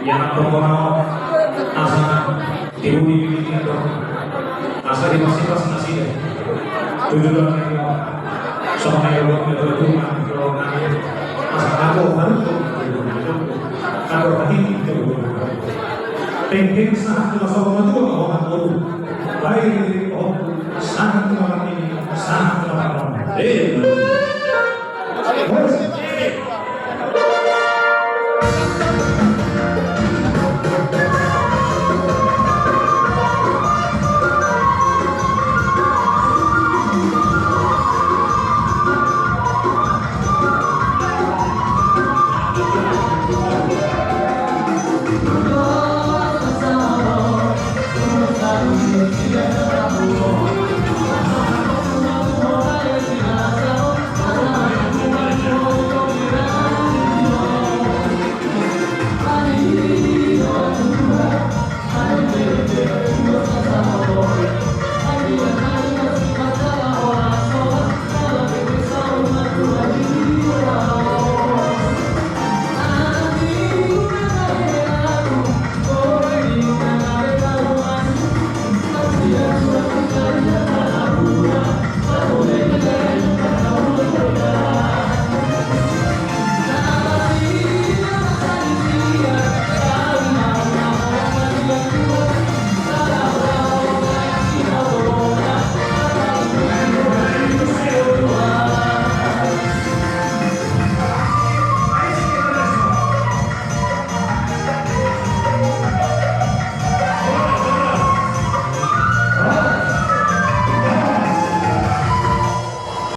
yang pokoknya asa ibu ini itu asa di masih pas nasi deh tujuh doang ini soalnya kalau itu kalau asa aku baru aku ini itu penting sah cuma soal itu orang baru baik